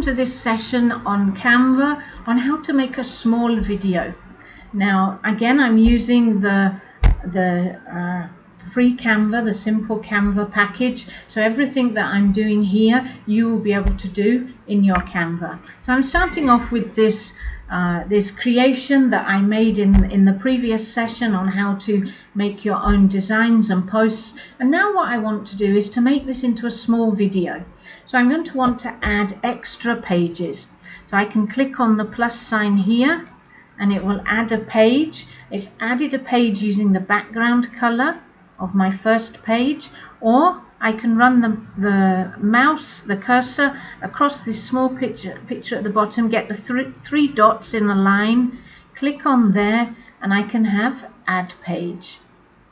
welcome to this session on Canva on how to make a small video. Now again, I'm using the free Canva, the simple Canva package, so everything that I'm doing here you will be able to do in your Canva. So I'm starting off with this this creation that I made in the previous session on how to make your own designs and posts, and now what I want to do is to make this into a small video. So I'm going to want to add extra pages, so I can click on the plus sign here and it will add a page. It's added a page using the background color of my first page, or I can run the mouse, the cursor, across this small picture at the bottom, get the three dots in a line, click on there, and I can have add page.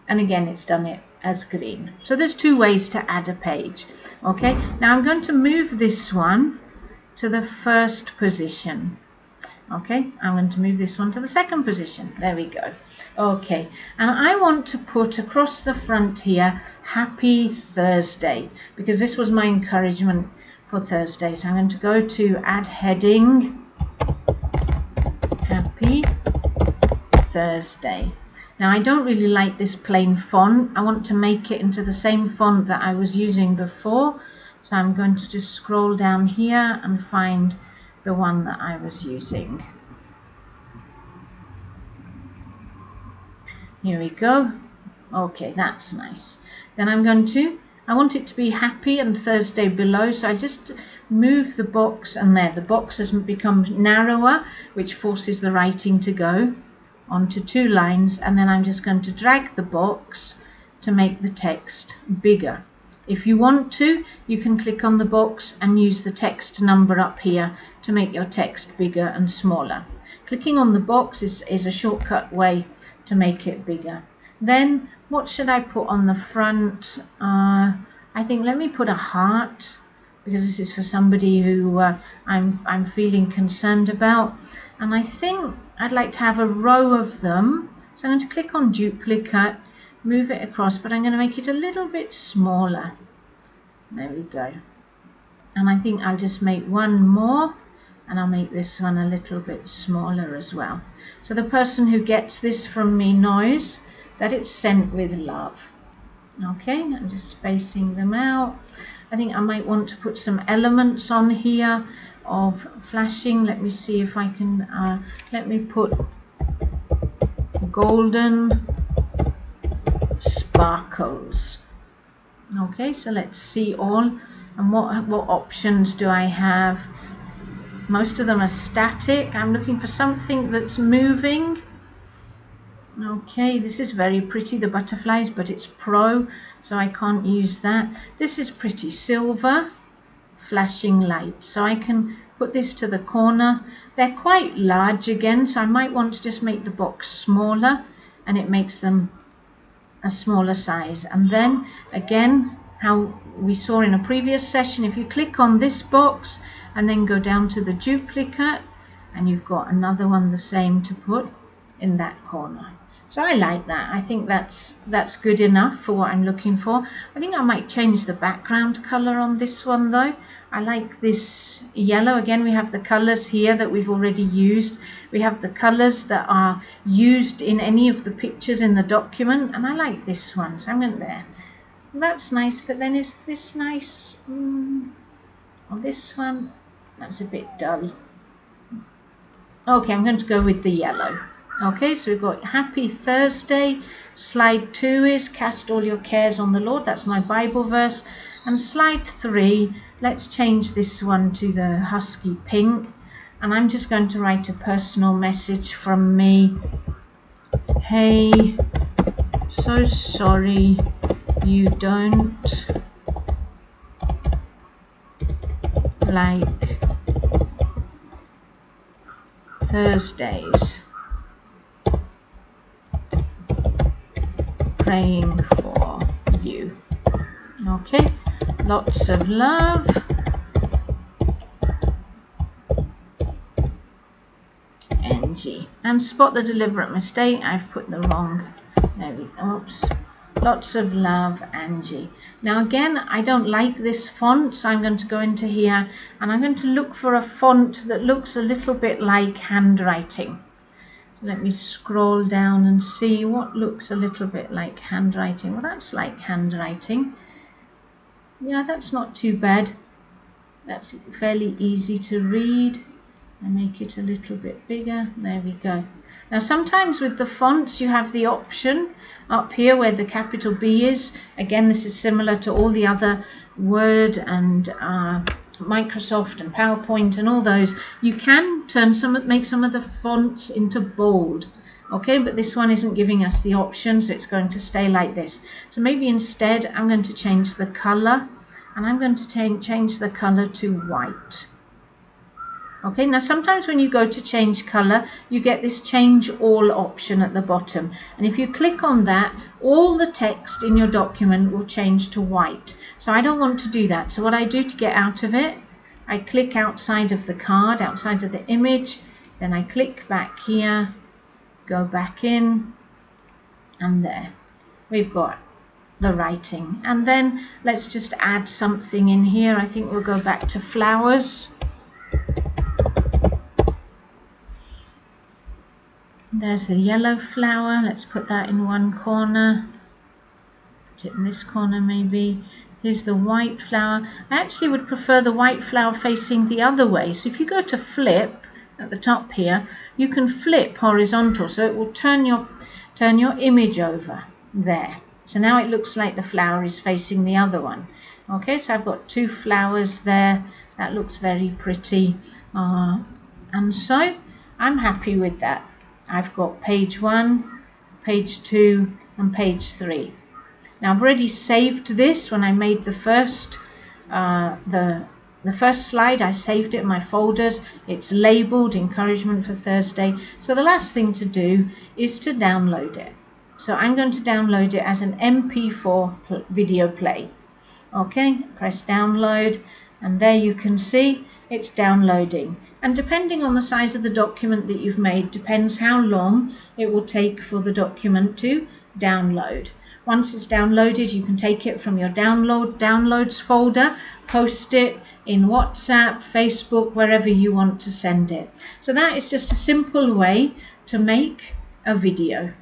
And again, it's done it as green. So there's two ways to add a page. Okay, now I'm going to move this one to the first position. Okay, I'm going to move this one to the second position. There we go. Okay, and I want to put across the front here, Happy Thursday, because this was my encouragement for Thursday. So I'm going to go to add heading, Happy Thursday. Now I don't really like this plain font. I want to make it into the same font that I was using before. So I'm going to just scroll down here and find the one that I was using. Here we go. Okay, that's nice. Then I want it to be happy and Thursday below, so I just move the box, and there the box has become narrower, which forces the writing to go onto two lines, and then I'm just going to drag the box to make the text bigger. If you want to, you can click on the box and use the text number up here to make your text bigger and smaller. Clicking on the box is a shortcut way to make it bigger. Then what should I put on the front? I think let me put a heart, because this is for somebody who I'm feeling concerned about, and I think I'd like to have a row of them. So I'm going to click on duplicate, move it across, but I'm going to make it a little bit smaller. There we go. And I think I'll just make one more, and I'll make this one a little bit smaller as well. So the person who gets this from me knows that it's sent with love. Okay, I'm just spacing them out. I think I might want to put some elements on here of flashing. Let me see if I can, let me put golden sparkles. Okay, so let's see all, and what options do I have? Most of them are static. I'm looking for something that's moving. Okay, this is very pretty, the butterflies, but it's pro, so I can't use that. This is pretty, silver, flashing light, so I can put this to the corner. They're quite large again, so I might want to just make the box smaller, and it makes them a smaller size. And then again, how we saw in a previous session, if you click on this box and then go down to the duplicate, and you've got another one the same to put in that corner. So I like that. I think that's good enough for what I'm looking for. I think I might change the background color on this one though. I like this yellow. Again, we have the colors here that we've already used. We have the colors that are used in any of the pictures in the document, and I like this one, so I'm going there. That's nice, but then is this nice? On this one, that's a bit dull. Okay, I'm going to go with the yellow. Okay, so we've got Happy Thursday. Slide 2 is cast all your cares on the Lord. That's my Bible verse. And slide 3, let's change this one to the husky pink. And I'm just going to write a personal message from me. Hey, so sorry you don't like Thursdays. Praying for you. Okay, lots of love. NG. And spot the deliberate mistake. I've put the wrong. There we go. Oops. Lots of love, Angie. Now again, I don't like this font, so I'm going to go into here and I'm going to look for a font that looks a little bit like handwriting. So let me scroll down and see what looks a little bit like handwriting. Well, that's like handwriting. Yeah, that's not too bad. That's fairly easy to read. I make it a little bit bigger. There we go. Now sometimes with the fonts you have the option up here where the capital B is. Again, this is similar to all the other Word and Microsoft and PowerPoint and all those. You can make some of the fonts into bold. Okay, but this one isn't giving us the option, so it's going to stay like this. So maybe instead I'm going to change the color, and I'm going to change the color to white. Okay, now sometimes when you go to change color, you get this change all option at the bottom. And if you click on that, all the text in your document will change to white. So I don't want to do that. So what I do to get out of it, I click outside of the card, outside of the image. Then I click back here, go back in, and there. We've got the writing. And then let's just add something in here. I think we'll go back to flowers. There's the yellow flower. Let's put that in one corner. Put it in this corner maybe. Here's the white flower. I actually would prefer the white flower facing the other way. So if you go to flip at the top here, you can flip horizontal. So it will turn your image over there. So now it looks like the flower is facing the other one. Okay, so I've got two flowers there. That looks very pretty. And so I'm happy with that. I've got page 1, page 2, and page 3. Now I've already saved this when I made the first slide. I saved it in my folders. It's labeled Encouragement for Thursday. So the last thing to do is to download it. So I'm going to download it as an MP4 video play. Okay, press download, and there you can see it's downloading. And depending on the size of the document that you've made, depends how long it will take for the document to download. Once it's downloaded, you can take it from your downloads folder, post it in WhatsApp, Facebook, wherever you want to send it. So that is just a simple way to make a video.